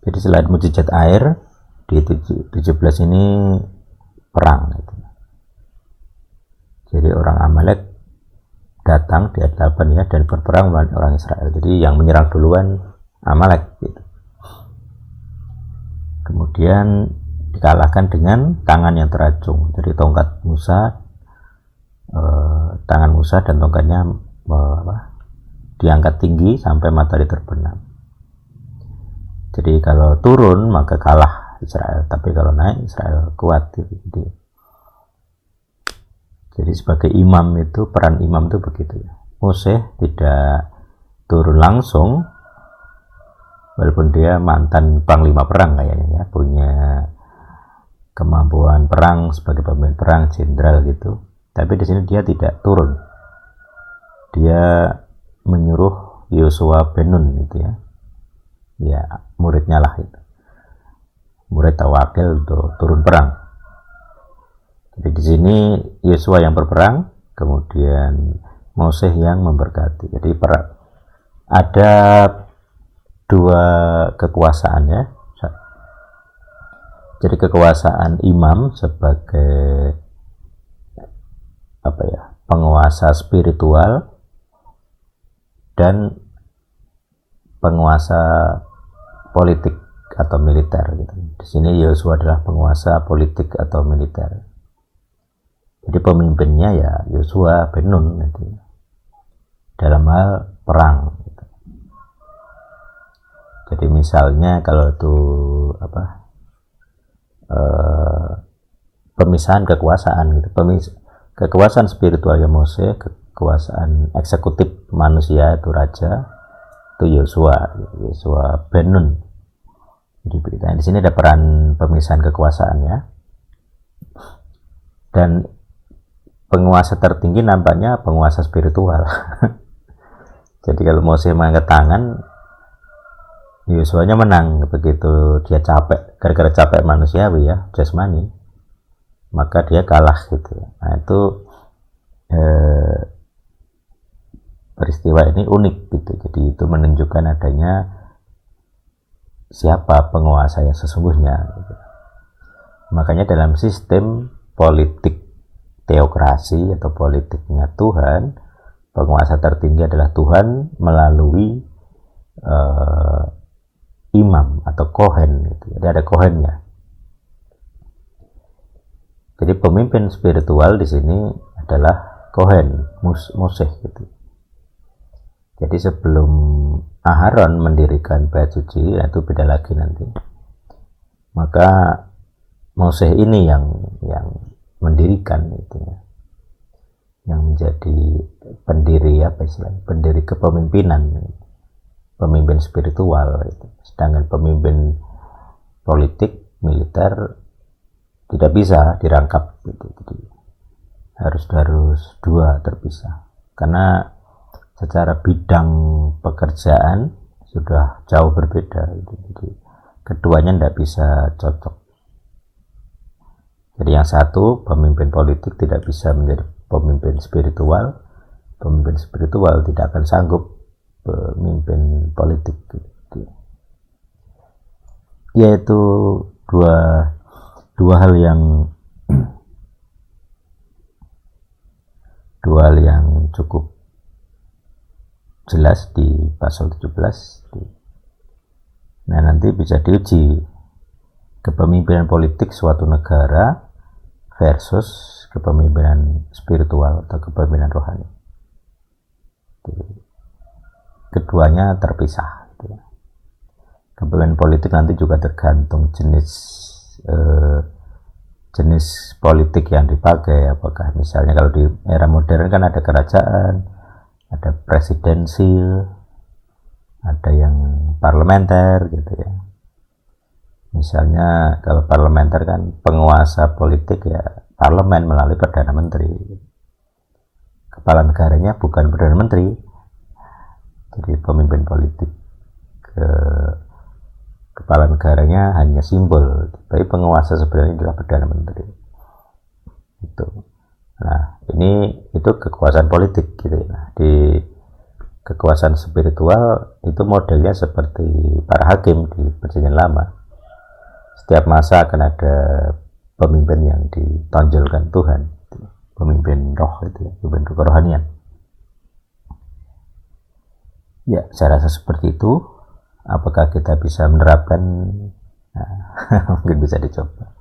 Jadi selain mujizat air, di 17 ini perang gitu. Jadi orang Amalek datang di ayat 8 ya, dan berperang melawan orang Israel. Jadi yang menyerang duluan Amalek gitu. Kemudian dikalahkan dengan tangan yang teracung. Jadi tongkat Musa, tangan Musa dan tongkatnya diangkat tinggi sampai matahari terbenam. Jadi kalau turun maka kalah Israel, tapi kalau naik Israel kuat gitu. Jadi sebagai imam itu, peran imam itu begitu ya. Moses tidak turun langsung, walaupun dia mantan panglima perang kayaknya ya, punya kemampuan perang sebagai pemimpin perang, jenderal gitu. Tapi di sini dia tidak turun. Dia menyuruh Yosua bin Nun gitu ya. Ya, muridnya lah itu. Murid tawakil untuk turun perang. Jadi di sini Yosua yang berperang, kemudian Moses yang memberkati. Jadi ada dua kekuasaan ya. Jadi kekuasaan imam sebagai penguasa spiritual dan penguasa politik atau militer gitu. Di sini Yosua adalah penguasa politik atau militer. Jadi pemimpinnya ya Yosua bin Nun gitu, dalam hal perang gitu. Jadi misalnya kalau itu pemisahan kekuasaan gitu, kekuasaan spiritualnya Moses, kekuasaan eksekutif manusia itu raja, itu Yosua bin Nun. Jadi di sini ada peran pemisahan kekuasaan ya. Dan penguasa tertinggi nampaknya penguasa spiritual. Jadi kalau Moses mengangkat tangan, Yosuanya menang. Begitu dia capek, gara-gara capek manusiawi ya, jasmani, maka dia kalah gitu. Nah itu peristiwa ini unik gitu. Jadi itu menunjukkan adanya siapa penguasa yang sesungguhnya gitu. Makanya dalam sistem politik teokrasi atau politiknya Tuhan, penguasa tertinggi adalah Tuhan melalui imam atau kohen gitu. Jadi ada kohennya. Jadi pemimpin spiritual di sini adalah kohen Moses gitu. Jadi sebelum Aharon mendirikan bait suci, itu beda lagi nanti, maka Moses ini yang mendirikan itu ya, yang menjadi pendiri pendiri kepemimpinan, pemimpin spiritual itu. Sedangkan pemimpin politik militer tidak bisa dirangkap gitu. Jadi harus dua terpisah, karena secara bidang pekerjaan sudah jauh berbeda gitu. Jadi keduanya tidak bisa cocok. Jadi yang satu, pemimpin politik tidak bisa menjadi pemimpin spiritual tidak akan sanggup pemimpin politik gitu. Yaitu dua hal yang cukup jelas di pasal 17. Nah nanti bisa diuji kepemimpinan politik suatu negara versus kepemimpinan spiritual atau kepemimpinan rohani. Keduanya terpisah. Kepemimpinan politik nanti juga tergantung jenis politik yang dipakai. Apakah misalnya kalau di era modern kan ada kerajaan, ada presidensil, ada yang parlementer gitu ya. Misalnya kalau parlementer kan penguasa politik ya parlemen melalui Perdana Menteri. Kepala negaranya bukan Perdana Menteri. Jadi pemimpin politik kepala negaranya hanya simbol. Tapi penguasa sebenarnya adalah Perdana Menteri. Itu. Nah, itu kekuasaan politik gitu ya. Di kekuasaan spiritual itu modelnya seperti para hakim di Perjanjian Lama. Setiap masa akan ada pemimpin yang ditonjolkan Tuhan, pemimpin roh itu, pemimpin kerohanian. Ya, saya rasa seperti itu. Apakah kita bisa menerapkan? Nah, mungkin bisa dicoba.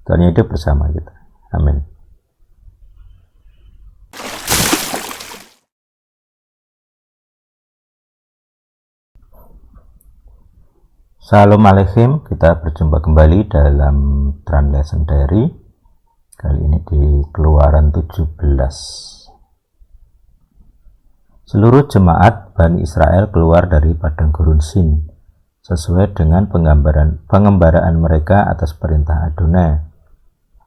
Tuhan hidup bersama kita. Amin. Shalom Aleichem, kita berjumpa kembali dalam Translation Diary. Kali ini di Keluaran 17. Seluruh jemaat Bani Israel keluar dari padang gurun Sin sesuai dengan pengembaraan mereka atas perintah Adonai.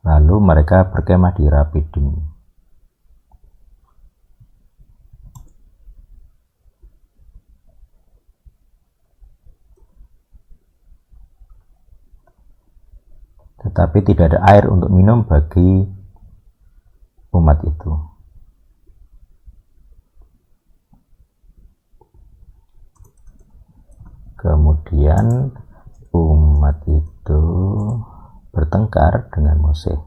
Lalu mereka berkemah di Rapidim. Tetapi tidak ada air untuk minum bagi umat itu. Kemudian umat itu bertengkar dengan Mose.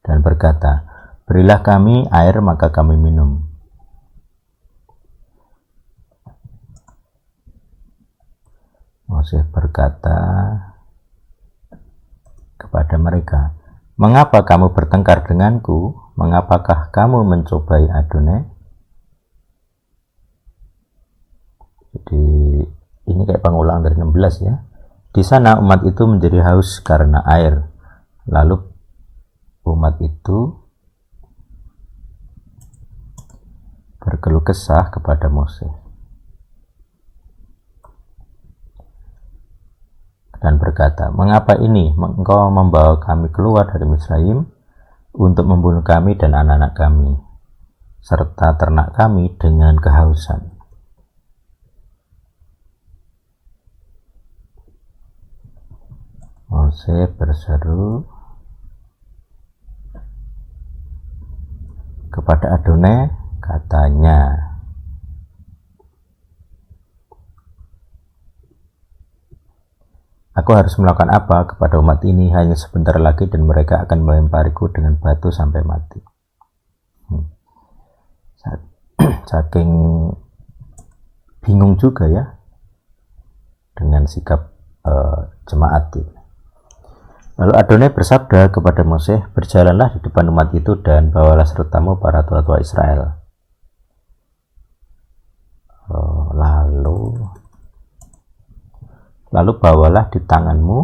Dan berkata, "Berilah kami air maka kami minum." Mose berkata kepada mereka, "Mengapa kamu bertengkar denganku? Mengapakah kamu mencobai Adonai?" Jadi ini kayak pengulangan dari 16 ya. Di sana umat itu menjadi haus karena air. Lalu umat itu berkeluh kesah kepada Mose dan berkata, "Mengapa ini engkau membawa kami keluar dari Misraim untuk membunuh kami dan anak-anak kami serta ternak kami dengan kehausan?" Mose berseru kepada Adonai, katanya, "Aku harus melakukan apa kepada umat ini? Hanya sebentar lagi dan mereka akan melempariku dengan batu sampai mati." Saking bingung juga ya dengan sikap jemaat itu. Lalu Adonai bersabda kepada Mose, "Berjalanlah di depan umat itu dan bawalah sertamu para tua-tua Israel." Lalu bawalah tongkatmu di tanganmu.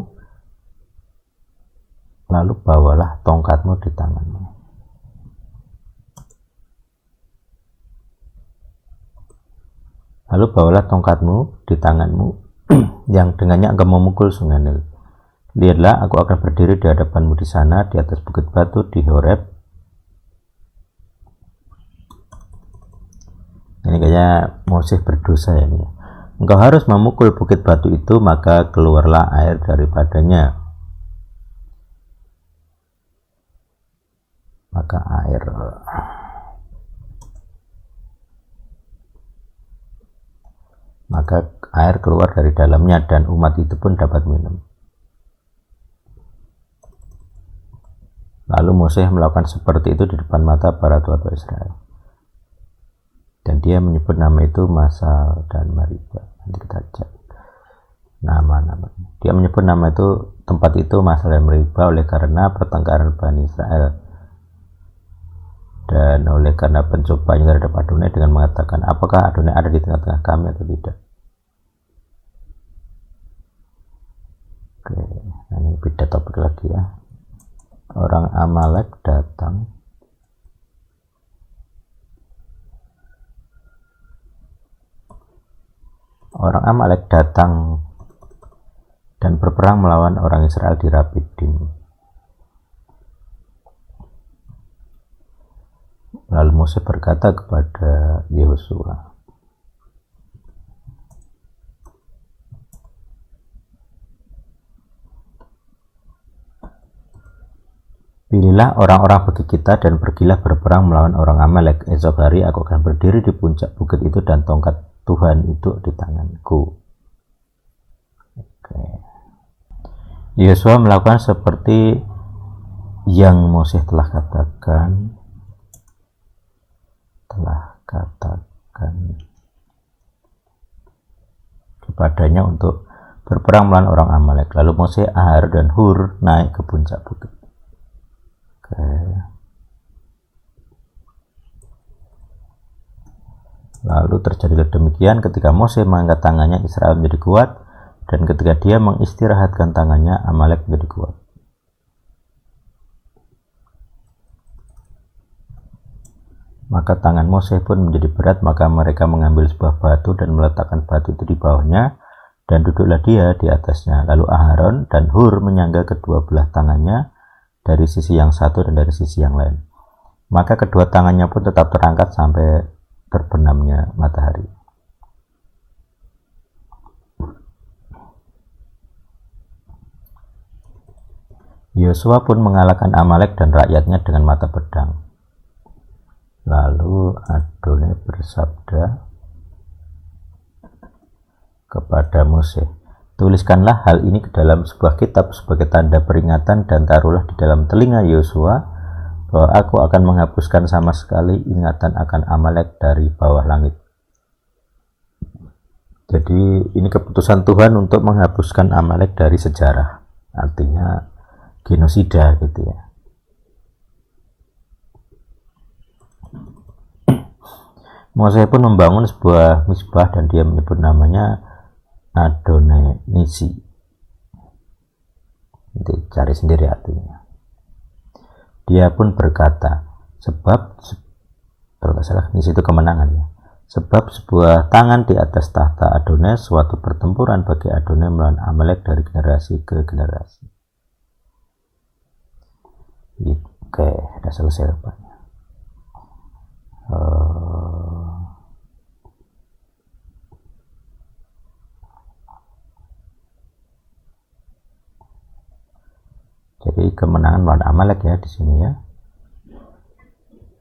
Lalu bawalah tongkatmu di tanganmu yang dengannya engkau memukul sungai Nil. Lihatlah, aku akan berdiri di hadapanmu di sana, di atas bukit batu di Horeb. Ini kayaknya Mose berdosa ya ini. Engkau harus memukul bukit batu itu, maka keluarlah air daripadanya. Maka air keluar dari dalamnya dan umat itu pun dapat minum. Lalu Mose melakukan seperti itu di depan mata para tua-tua Israel. Dan dia menyebut nama itu Masal dan Mariba. Nanti kita cek nama-nama. Dia menyebut nama itu, tempat itu Masal dan Mariba oleh karena pertengkaran Bani Israel. Dan oleh karena pencobanya terhadap Adonai dengan mengatakan, "Apakah Adonai ada di tengah-tengah kami atau tidak?" Oke, ini beda topik lagi ya. Orang Amalek datang dan berperang melawan orang Israel di Rapidim. Lalu Mose berkata kepada Yosua, Pilihlah orang-orang bagi kita dan pergilah berperang melawan orang Amalek. Esok hari aku akan berdiri di puncak bukit itu dan tongkat Tuhan itu di tanganku. Oke. Yosua melakukan seperti yang Moses telah katakan kepadanya untuk berperang melawan orang Amalek. Lalu Moses, Ahar, dan Hur naik ke puncak bukit. Oke. Lalu terjadilah demikian ketika Moses mengangkat tangannya, Israel menjadi kuat, dan ketika dia mengistirahatkan tangannya, Amalek menjadi kuat. Maka tangan Moses pun menjadi berat, maka mereka mengambil sebuah batu dan meletakkan batu itu di bawahnya, dan duduklah dia di atasnya. Lalu Aharon dan Hur menyangga kedua belah tangannya dari sisi yang satu dan dari sisi yang lain. Maka kedua tangannya pun tetap terangkat sampai terbenamnya matahari. Yosua pun mengalahkan Amalek dan rakyatnya dengan mata pedang. Lalu Adonai bersabda kepada Moses, tuliskanlah hal ini ke dalam sebuah kitab sebagai tanda peringatan dan taruhlah di dalam telinga Yosua bahwa aku akan menghapuskan sama sekali ingatan akan Amalek dari bawah langit. Jadi ini keputusan Tuhan untuk menghapuskan Amalek dari sejarah, artinya genosida gitu ya. Moses pun membangun sebuah misbah dan dia menyebut namanya Adonai Nisi. Itu cari sendiri artinya. Dia pun berkata, kalau nggak salah Nisi itu kemenangan ya. Sebab sebuah tangan di atas tahta Adonai, suatu pertempuran bagi Adonai melawan Amalek dari generasi ke generasi. Oke, udah selesai rupanya. Jadi kemenangan melawan Amalek ya di sini ya.